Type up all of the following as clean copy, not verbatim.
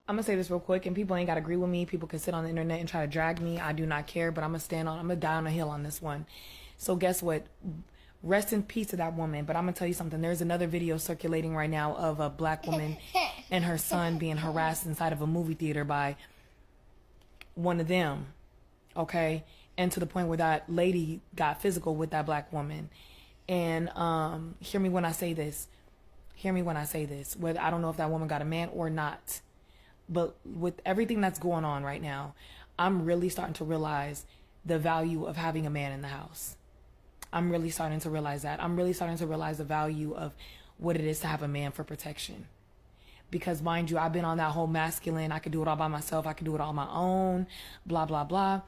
I'm gonna say this real quick, and people ain't gotta agree with me. People can sit on the internet and try to drag me. I do not care, but I'm gonna die on a hill on this one. So guess what? Rest in peace to that woman. But I'm gonna tell you something. There's another video circulating right now of a black woman and her son being harassed inside of a movie theater by one of them. Okay, and to the point where that lady got physical with that black woman. And hear me when I say this. Hear me when I say this. Whether I don't know if that woman got a man or not. But with everything that's going on right now, I'm really starting to realize the value of having a man in the house. I'm really starting to realize that. I'm really starting to realize the value of what it is to have a man for protection. Because mind you, I've been on that whole masculine, I could do it all by myself, I could do it all on my own, blah, blah, blah.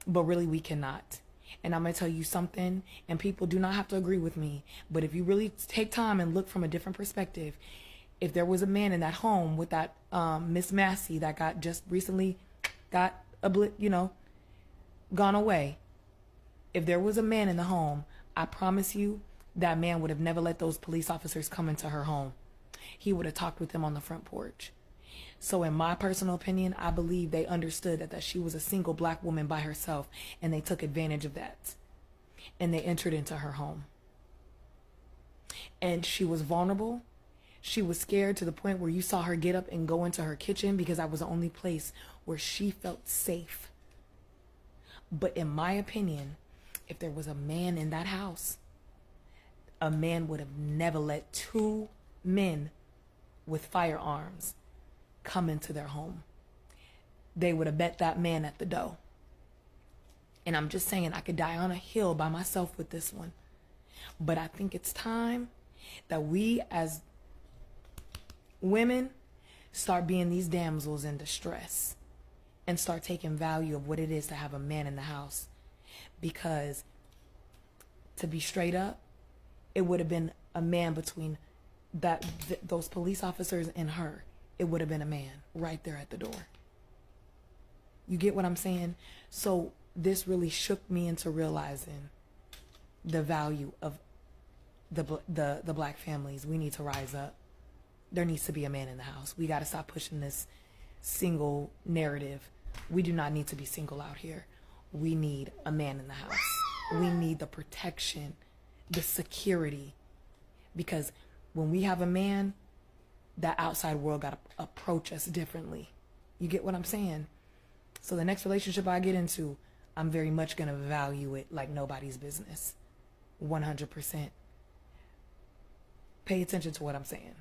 But really we cannot. And I'm going to tell you something, and people do not have to agree with me. But if you really take time and look from a different perspective, if there was a man in that home with that Miss Massey that got just recently gone away. If there was a man in the home, I promise you that man would have never let those police officers come into her home. He would have talked with them on the front porch. So in my personal opinion, I believe they understood that she was a single black woman by herself, and they took advantage of that. And they entered into her home. And she was vulnerable. She was scared to the point where you saw her get up and go into her kitchen because that was the only place where she felt safe. But in my opinion, if there was a man in that house, a man would have never let two men with firearms come into their home. They would have bet that man at the door. And I'm just saying, I could die on a hill by myself with this one. But I think it's time that we as women start being these damsels in distress and start taking value of what it is to have a man in the house. Because to be straight up, it would have been a man between those police officers and her. It would have been a man right there at the door. You get what I'm saying? So this really shook me into realizing the value of the black families. We need to rise up. There needs to be a man in the house. We got to stop pushing this single narrative. We do not need to be single out here. We need a man in the house. We need the protection, the security. Because when we have a man, that outside world got to approach us differently. You get what I'm saying? So the next relationship I get into, I'm very much going to value it like nobody's business. 100%. Pay attention to what I'm saying.